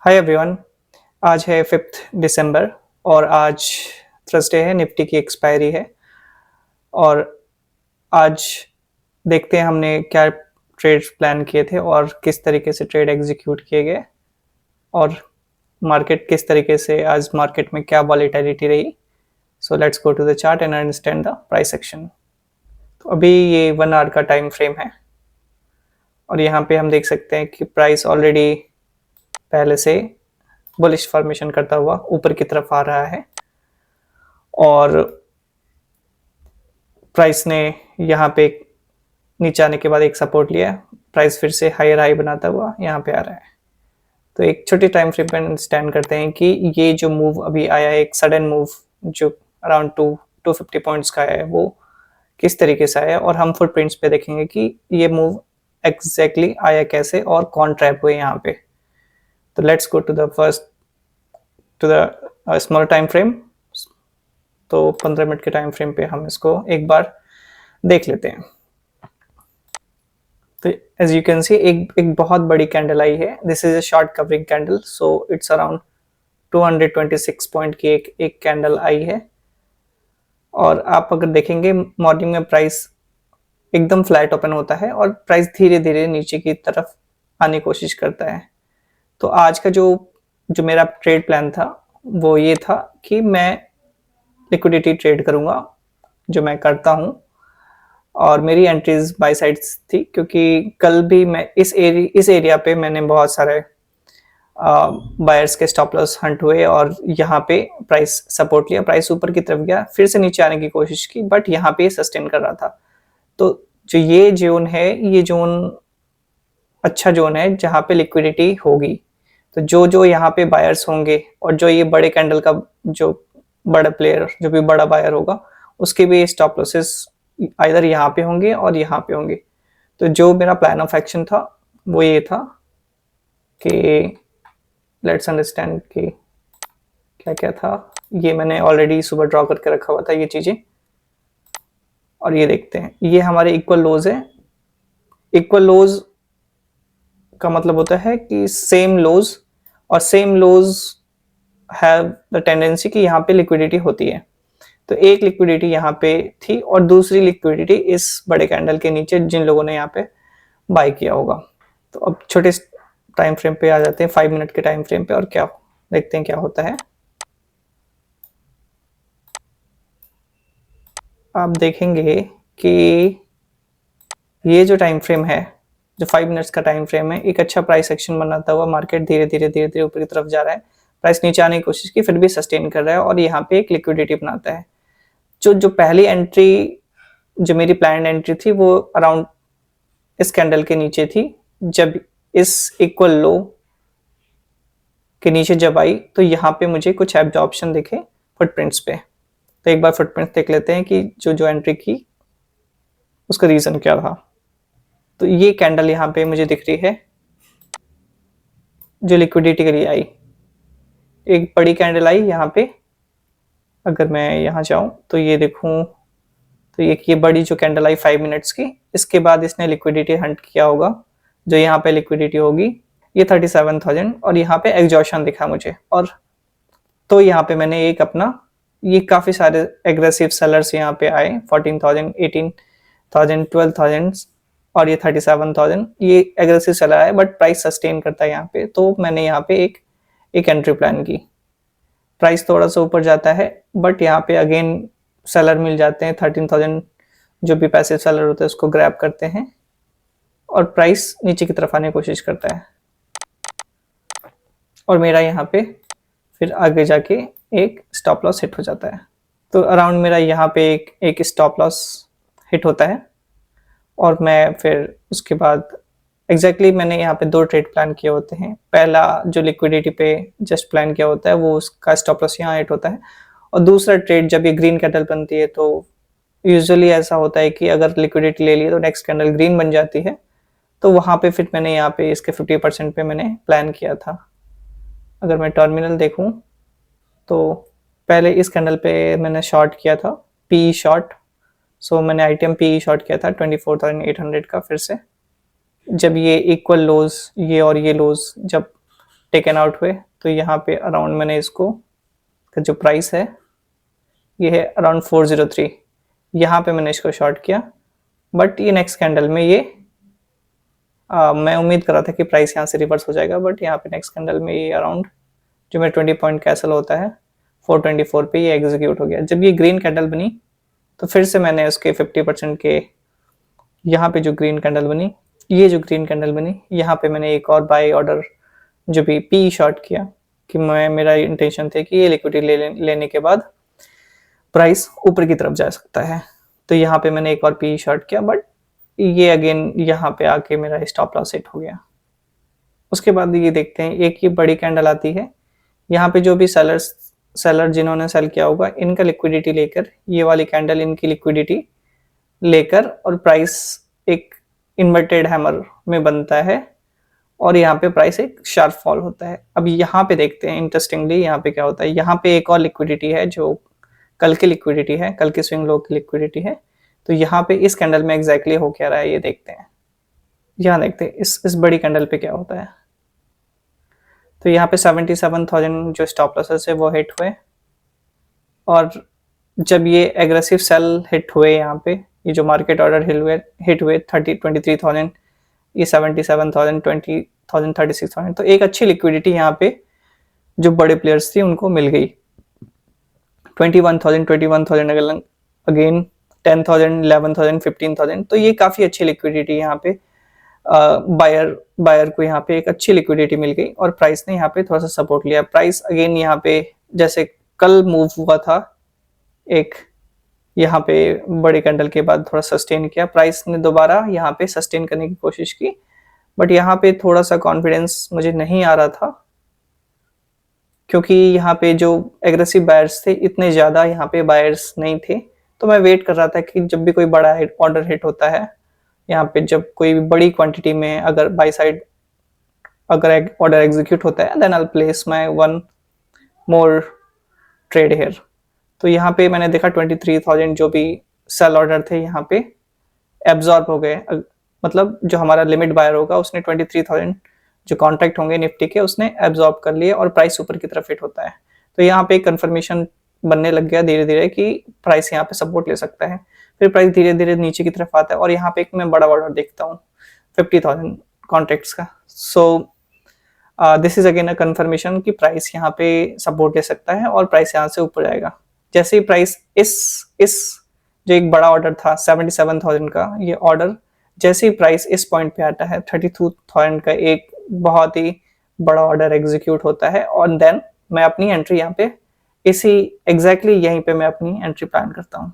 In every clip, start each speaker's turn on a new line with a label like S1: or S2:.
S1: Hi everyone. आज है 5 दिसंबर और आज थर्सडे है, निफ्टी की एक्सपायरी है। और आज देखते हैं हमने क्या ट्रेड्स प्लान किए थे और किस तरीके से ट्रेड एग्जीक्यूट किए गए और मार्केट किस तरीके से आज मार्केट में क्या वॉलेटिलिटी रही। So let's go to the chart and understand the price action. तो अभी ये 1 आवर का टाइम फ्रेम है और यहाँ पे हम देख सकते हैं कि प्राइस ऑलरेडी पहले से बुलिश फॉर्मेशन करता हुआ ऊपर की तरफ आ रहा है और प्राइस ने यहाँ पे नीचे आने के बाद एक सपोर्ट लिया। प्राइस फिर से हायर हाई बनाता हुआ यहाँ पे आ रहा है। तो एक छोटे टाइम फ्रेम पे अंडरस्टैंड करते हैं कि ये जो मूव अभी आया है, एक सडन मूव जो अराउंड 250 पॉइंट्स का है, वो किस तरीके से आया और हम फुटप्रिंट्स पे देखेंगे कि ये मूव एग्जैक्टली आया कैसे और कौन ट्रैप हुए यहाँ पे। तो let's go to the first to the small time frame. तो 15 मिनट के टाइम फ्रेम पे हम इसको एक बार देख लेते हैं। तो एज यू कैन सी एक बहुत बड़ी कैंडल आई है। This is a short covering candle, so it's around 226 point की एक कैंडल आई है। और आप अगर देखेंगे मॉर्निंग में प्राइस एकदम फ्लैट ओपन होता है और प्राइस धीरे धीरे नीचे की तरफ आने की कोशिश करता है। तो आज का जो जो मेरा ट्रेड प्लान था वो ये था कि मैं लिक्विडिटी ट्रेड करूंगा, जो मैं करता हूं। और मेरी एंट्रीज बाय साइड्स थी क्योंकि कल भी मैं इस एरिया पे मैंने बहुत सारे बायर्स के स्टॉप लॉस हंट हुए और यहाँ पे प्राइस सपोर्ट लिया। प्राइस ऊपर की तरफ गया, फिर से नीचे आने की कोशिश की, बट यहाँ पे सस्टेन कर रहा था। तो जो ये जोन है, ये जोन अच्छा जोन है जहाँ पे लिक्विडिटी होगी। तो जो जो यहाँ पे बायर्स होंगे और जो ये बड़े कैंडल का जो बड़ा प्लेयर, जो भी बड़ा बायर होगा, उसके भी स्टॉप लॉसेस आइदर यहाँ पे होंगे और यहाँ पे होंगे। तो जो मेरा प्लान ऑफ एक्शन था वो ये था कि लेट्स अंडरस्टैंड कि क्या क्या था। ये मैंने ऑलरेडी सुबह ड्रॉ करके रखा हुआ था ये चीजें, और ये देखते हैं ये हमारे इक्वल लोज है। इक्वल लोज का मतलब होता है कि सेम लोज, और same lows have the tendency कि यहाँ पे लिक्विडिटी होती है। तो एक लिक्विडिटी यहाँ पे थी और दूसरी लिक्विडिटी इस बड़े कैंडल के नीचे जिन लोगों ने यहाँ पे बाय किया होगा। तो अब छोटे टाइम फ्रेम पे आ जाते हैं, 5 मिनट के टाइम फ्रेम पे, और क्या देखते हैं क्या होता है। आप देखेंगे कि ये जो टाइम फ्रेम है, जो 5 मिनट्स का टाइम फ्रेम है, एक अच्छा प्राइस एक्शन बनाता हुआ मार्केट धीरे धीरे ऊपर की तरफ जा रहा है। प्राइस नीचे आने की कोशिश की, फिर भी सस्टेन कर रहा है और यहाँ पे एक लिक्विडिटी बनाता है। जो पहली एंट्री, जो मेरी प्लान एंट्री थी, वो अराउंड इस कैंडल के नीचे थी। जब इस इक्वल लो के नीचे जब आई तो यहाँ पे मुझे कुछ एब्जॉर्प्शन दिखे फुटप्रिंट्स पे। तो एक बार फुटप्रिंट्स देख लेते हैं कि जो एंट्री की उसका रीजन क्या था। तो ये कैंडल यहाँ पे मुझे दिख रही है जो लिक्विडिटी के लिए आई। एक बड़ी कैंडल आई यहाँ पे। अगर मैं यहाँ जाऊं तो ये देखूं तो ये बड़ी जो कैंडल आई 5 मिनट्स की, इसके बाद इसने लिक्विडिटी हंट किया होगा। जो यहाँ पे लिक्विडिटी होगी ये 37,000 और यहाँ पे एग्जॉशन दिखा मुझे। और तो यहाँ पे मैंने एक अपना, ये काफी सारे एग्रेसिव सेलर्स यहाँ पे आए, 14,000, 18,000, 12,000 और ये 37,000, ये एग्रेसिव सेलर आए, बट प्राइस सस्टेन करता है यहाँ पे। तो मैंने यहाँ पे एक एंट्री प्लान की। प्राइस थोड़ा सा ऊपर जाता है बट यहाँ पे अगेन सेलर मिल जाते हैं, 13,000 जो भी पैसिव सेलर होते हैं उसको ग्रैब करते हैं और प्राइस नीचे की तरफ आने की कोशिश करता है। और मेरा यहाँ पे फिर आगे जाके एक स्टॉप लॉस हिट हो जाता है। तो अराउंड मेरा यहाँ पे एक स्टॉप लॉस हिट होता है और मैं फिर उसके बाद एग्जैक्टली मैंने यहाँ पे 2 ट्रेड प्लान किए होते हैं। पहला जो लिक्विडिटी पे जस्ट प्लान किया होता है वो उसका स्टॉप लॉस यहाँ हिट होता है, और दूसरा ट्रेड जब ये ग्रीन कैंडल बनती है तो यूजुअली ऐसा होता है कि अगर लिक्विडिटी ले ली तो नेक्स्ट कैंडल ग्रीन बन जाती है। तो वहाँ पे फिर मैंने यहाँ पे इसके 50% पे मैंने प्लान किया था। अगर मैं टर्मिनल देखूँ तो पहले इस कैंडल पे मैंने शॉर्ट किया था, पी शॉर्ट। सो मैंने आईटीएम पी शॉर्ट किया था 24,800 का। फिर से जब ये इक्वल लोज, ये और ये लोज जब टेकन आउट हुए। तो यहाँ पे अराउंड मैंने इसको का जो प्राइस है ये है अराउंड 403, यहाँ पे मैंने इसको शॉर्ट किया। बट ये नेक्स्ट कैंडल में ये मैं उम्मीद कर रहा था कि प्राइस यहाँ से रिवर्स हो जाएगा, बट यहाँ पे नेक्स्ट कैंडल में ये अराउंड जो मेरा 20 पॉइंट कैसल होता है 424 पे ये एग्जीक्यूट हो गया। जब ये ग्रीन कैंडल बनी तो फिर से मैंने उसके 50% के यहाँ पे जो ग्रीन कैंडल बनी, ये जो ग्रीन कैंडल बनी, यहाँ पे मैंने एक और बाय ऑर्डर जो भी पी शॉर्ट किया कि मेरा इंटेंशन थे कि ये लिक्विडिटी लेने के बाद प्राइस ऊपर की तरफ जा सकता है। तो यहाँ पे मैंने एक और पी शॉर्ट किया, बट ये अगेन यहाँ पे आके मेरा स्टॉप लॉस हिट हो गया। उसके बाद ये देखते हैं एक ये बड़ी कैंडल आती है, यहाँ पे जो भी सेलर जिन्होंने सेल किया होगा इनका लिक्विडिटी लेकर, ये वाली कैंडल इनकी लिक्विडिटी लेकर और प्राइस एक इन्वर्टेड हैमर में बनता है और यहाँ पे प्राइस एक शार्प फॉल होता है। अब यहाँ पे देखते हैं इंटरेस्टिंगली यहाँ पे क्या होता है। यहाँ पे एक और लिक्विडिटी है जो कल की लिक्विडिटी है, कल की स्विंग लो की लिक्विडिटी है। तो यहाँ पे इस कैंडल में एग्जैक्टली हो क्या रहा है ये देखते हैं। यहाँ देखते हैं इस बड़ी कैंडल पे क्या होता है। तो यहाँ पे 77,000 जो स्टॉप लॉसेस है वो हिट हुए, और जब ये एग्रेसिव सेल हिट हुए यहाँ पे, ये जो मार्केट ऑर्डर हिट हुए 23,000, ये 77,000, 20,000, 36,000, तो एक अच्छी लिक्विडिटी यहाँ पे जो बड़े प्लेयर्स थी उनको मिल गई। 21,000 अगेन 10,000, 11,000, 15,000, तो ये काफी अच्छी लिक्विडिटी यहाँ पे बायर को यहाँ पे एक अच्छी लिक्विडिटी मिल गई और प्राइस ने यहाँ पे थोड़ा सा सपोर्ट लिया। प्राइस अगेन यहाँ पे जैसे कल मूव हुआ था एक यहाँ पे बड़ी कैंडल के बाद थोड़ा सस्टेन किया, प्राइस ने दोबारा यहाँ पे सस्टेन करने की कोशिश की, बट यहाँ पे थोड़ा सा कॉन्फिडेंस मुझे नहीं आ रहा था क्योंकि यहाँ पे जो एग्रेसिव बायर्स थे इतने ज्यादा यहाँ पे बायर्स नहीं थे। तो मैं वेट कर रहा था कि जब भी कोई बड़ा ऑर्डर हिट होता है यहाँ पे, जब कोई बड़ी क्वांटिटी में अगर बाय साइड अगर ऑर्डर एग्जीक्यूट होता है, then I place my one more trade here. तो यहाँ पे मैंने देखा 23,000 जो भी सेल ऑर्डर थे यहाँ पे एब्जॉर्ब हो गए, मतलब जो हमारा लिमिट बायर होगा उसने 23,000 जो कॉन्ट्रैक्ट होंगे निफ्टी के उसने एब्जॉर्ब कर लिए और प्राइस ऊपर की तरफ हिट होता है। तो यहाँ पे कंफर्मेशन बनने लग गया धीरे धीरे कि प्राइस यहाँ पे सपोर्ट ले सकता है। फिर प्राइस धीरे धीरे नीचे की तरफ आता है और यहाँ पे एक मैं बड़ा ऑर्डर देखता हूँ 50,000 कॉन्ट्रैक्ट्स का। So this is again a confirmation कि प्राइस यहाँ पे सपोर्ट ले सकता है और प्राइस यहाँ से ऊपर जाएगा। जैसे ही प्राइस इस जो एक बड़ा ऑर्डर था 77,000 का, ये ऑर्डर जैसे ही प्राइस इस पॉइंट पे आता है 32,000 का एक बहुत ही बड़ा ऑर्डर एग्जीक्यूट होता है और देन मैं अपनी एंट्री यहाँ पे इसी एग्जैक्टली यहीं पे मैं अपनी एंट्री प्लान करता हूँ।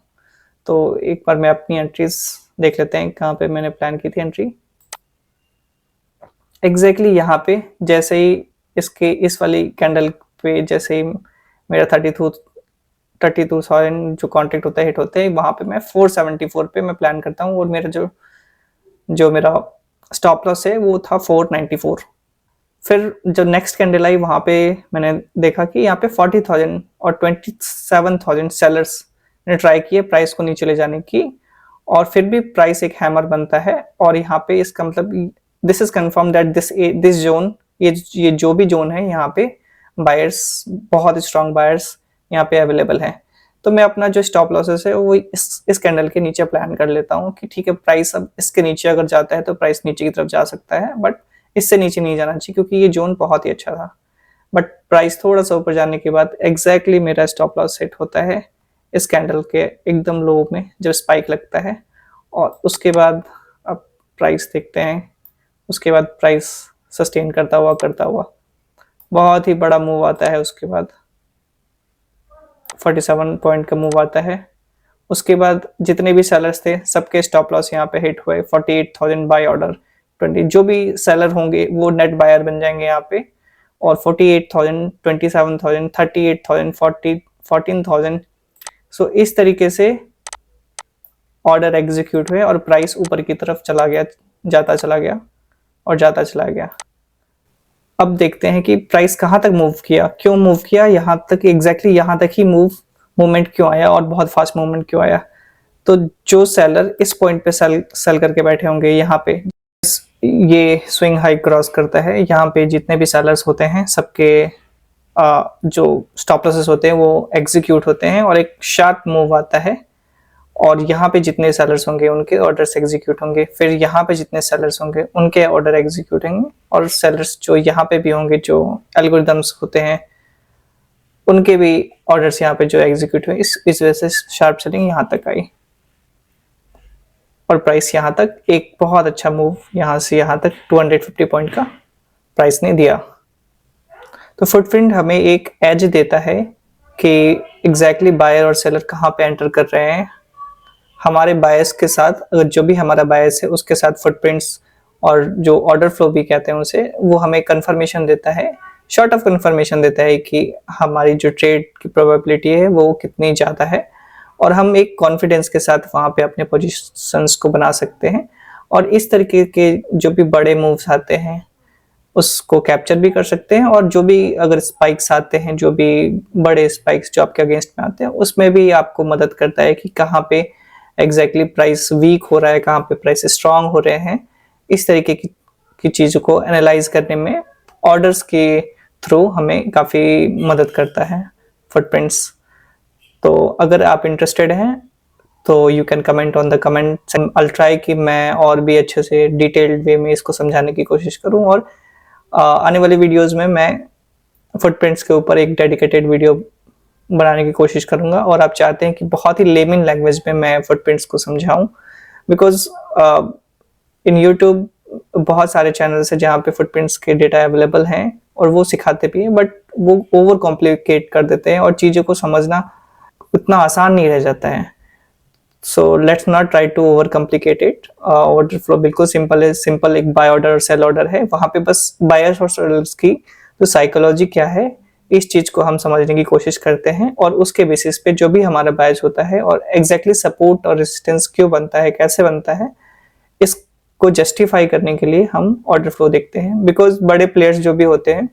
S1: तो एक बार मैं अपनी एंट्रीज देख लेते हैं कहाँ पे मैंने प्लान की थी एंट्री। एग्जैक्टली यहाँ पे जैसे ही इसके इस वाली कैंडल पे जैसे ही मेरा 32,000 जो कॉन्ट्रैक्ट होता है हिट होते हैं, वहां पे मैं 474 पे मैं प्लान करता हूँ और मेरा जो मेरा स्टॉप लॉस है वो था 494। फिर जो नेक्स्ट कैंडल आई वहां पे मैंने देखा कि यहाँ पे 40,000 और 27,000 सेलर्स ने ट्राई किए प्राइस को नीचे ले जाने की, और फिर भी प्राइस एक हैमर बनता है। और यहाँ पे इसका मतलब this is confirm that this zone, ये जो भी जोन है यहाँ पे बायर्स, बहुत स्ट्रॉन्ग बायर्स यहाँ पे अवेलेबल है। तो मैं अपना जो स्टॉप लॉसेस है वो इस कैंडल के नीचे प्लान कर लेता हूँ कि ठीक है प्राइस अब इसके नीचे अगर जाता है तो प्राइस नीचे की तरफ जा सकता है, बट इससे नीचे नहीं जाना चाहिए क्योंकि ये जोन बहुत ही अच्छा था। बट प्राइस थोड़ा सा ऊपर जाने के बाद एग्जैक्टली मेरा स्टॉप लॉस सेट होता है इस कैंडल के एकदम लो में जब स्पाइक लगता है, और उसके बाद अब प्राइस देखते हैं। उसके बाद प्राइस सस्टेन करता हुआ बहुत ही बड़ा मूव आता है, उसके बाद 47 पॉइंट का मूव आता है। उसके बाद जितने भी सेलर्स थे सबके स्टॉप लॉस यहाँ पे हिट हुए। 48,000 बाय ऑर्डर 20, जो भी सेलर होंगे वो नेट बायर बन जाएंगे यहाँ पे, और 48,000, 27,000, 38,000, 14,000। सो इस तरीके से ऑर्डर एग्जीक्यूट हुए और प्राइस ऊपर की तरफ चला गया, जाता चला गया। अब देखते हैं कि प्राइस कहाँ तक मूव किया, क्यों मूव किया, यहाँ तक एग्जैक्टली यहाँ तक ही मूवमेंट क्यों आया और बहुत फास्ट मूवमेंट क्यों आया। तो जो सेलर इस पॉइंट पे सेल करके बैठे होंगे यहाँ पे ये स्विंग हाई क्रॉस करता है। यहाँ पे जितने भी सेलर्स होते हैं सबके जो स्टॉप लॉसेस होते हैं वो एग्जीक्यूट होते हैं और एक शार्प मूव आता है, और यहाँ पे जितने सेलर्स होंगे उनके ऑर्डर्स एग्जीक्यूट होंगे, फिर यहाँ पे जितने सेलर्स होंगे उनके ऑर्डर एग्जीक्यूट होंगे, और सेलर्स जो यहाँ पे भी होंगे जो एल्गोरिदम्स होते हैं उनके भी ऑर्डर्स यहाँ पे जो एग्जीक्यूट हुए। इस वजह से शार्प सेलिंग यहाँ तक आई और प्राइस यहाँ तक एक बहुत अच्छा मूव यहाँ से यहाँ तक 250 पॉइंट का प्राइस ने दिया। तो फुटप्रिंट हमें एक एज देता है कि एग्जैक्टली बायर और सेलर कहाँ पे एंटर कर रहे हैं। हमारे बायस के साथ, अगर जो भी हमारा बायस है उसके साथ फुटप्रिंट्स और जो ऑर्डर फ्लो भी कहते हैं उसे, वो हमें कंफर्मेशन देता है, शॉर्ट ऑफ कंफर्मेशन देता है कि हमारी जो ट्रेड की प्रोबेबिलिटी है वो कितनी ज़्यादा है, और हम एक कॉन्फिडेंस के साथ वहाँ पे अपने पोजीशंस को बना सकते हैं और इस तरीके के जो भी बड़े मूव्स आते हैं उसको कैप्चर भी कर सकते हैं, और जो भी अगर स्पाइक्स आते हैं, जो भी बड़े स्पाइक्स जो आपके अगेंस्ट में आते हैं, उसमें भी आपको मदद करता है कि कहाँ पे एग्जैक्टली प्राइस वीक हो रहा है, कहाँ पे प्राइस स्ट्रांग हो रहे हैं। इस तरीके की चीज़ों को एनालाइज करने में ऑर्डर्स के थ्रू हमें काफ़ी मदद करता है फुटप्रिंट्स। तो अगर आप इंटरेस्टेड हैं तो you can comment on the comment. I try कि मैं और भी अच्छे से डिटेल्ड वे में इसको समझाने की कोशिश करूं, और आने वाले वीडियोस में मैं फुटप्रिंट्स के ऊपर एक डेडिकेटेड वीडियो बनाने की कोशिश करूंगा। और आप चाहते हैं कि बहुत ही लेमन लैंग्वेज में मैं फुटप्रिंट्स को समझाऊं, बिकॉज इन यूट्यूब बहुत सारे चैनल्स हैं जहाँ पे फुटप्रिंट्स के डेटा अवेलेबल हैं और वो सिखाते भी हैं, बट वो ओवर कॉम्प्लिकेट कर देते हैं और चीज़ों को समझना उतना आसान नहीं रह जाता है। So let's not try to over complicate it. Order flow बिल्कुल सिंपल है, सिंपल एक बाय ऑर्डर और सेल ऑर्डर है। वहाँ पे बस बायर्स और सेलर्स की तो साइकोलॉजी क्या है इस चीज को हम समझने की कोशिश करते हैं, और उसके बेसिस पे जो भी हमारा बायस होता है और एग्जैक्टली सपोर्ट और रेजिस्टेंस क्यों बनता है, कैसे बनता है, इसको जस्टिफाई करने के लिए हम ऑर्डर फ्लो देखते हैं। बिकॉज बड़े प्लेयर्स जो भी होते हैं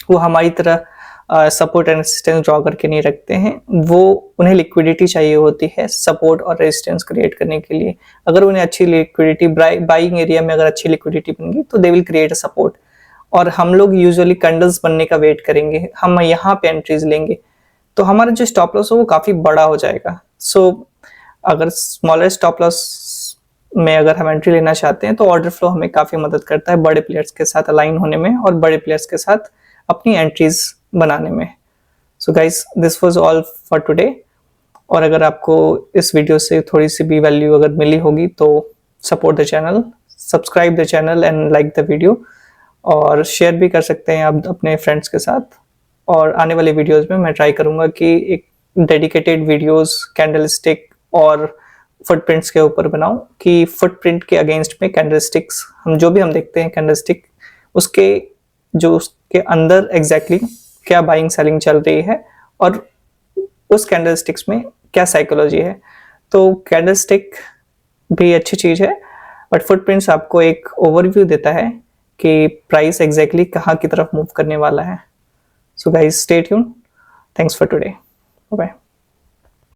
S1: वो हमारी तरह सपोर्ट एंड रेजिस्टेंस ड्रॉ करके नहीं रखते हैं, वो उन्हें लिक्विडिटी चाहिए होती है सपोर्ट और रेजिस्टेंस क्रिएट करने के लिए। अगर उन्हें अच्छी लिक्विडिटी, बाइंग एरिया में अगर अच्छी लिक्विडिटी बन गई तो they will create a support, और हम लोग यूजुअली कैंडल्स बनने का वेट करेंगे, हम यहाँ पे एंट्रीज लेंगे, तो हमारा जो स्टॉप लॉस है वो काफी बड़ा हो जाएगा। सो अगर स्मॉलर स्टॉप लॉस में अगर हम एंट्री लेना चाहते हैं तो ऑर्डर फ्लो हमें काफी मदद करता है बड़े प्लेयर्स के साथ अलाइन होने में और बड़े प्लेयर्स के साथ अपनी एंट्रीज बनाने में। So guys, this was all for today. और अगर आपको इस वीडियो से थोड़ी सी भी वैल्यू अगर मिली होगी तो support the channel, subscribe the channel and like the video, और शेयर भी कर सकते हैं आप अपने फ्रेंड्स के साथ। और आने वाले वीडियोस में मैं ट्राई करूंगा कि एक डेडिकेटेड वीडियोस कैंडलस्टिक और फुटप्रिंट्स के ऊपर बनाऊं, कि फुटप्रिंट के अगेंस्ट में कैंडलस्टिक्स हम जो भी हम देखते हैं कैंडलस्टिक, उसके अंदर एग्जैक्टली क्या बाइंग सेलिंग चल रही है और उस कैंडलस्टिक्स में क्या साइकोलॉजी है। तो कैंडलस्टिक भी अच्छी चीज है, बट फुटप्रिंट्स आपको एक ओवरव्यू देता है कि प्राइस एग्जैक्टली कहाँ की तरफ मूव करने वाला है। So guys, stay tune. Thanks for today. Bye.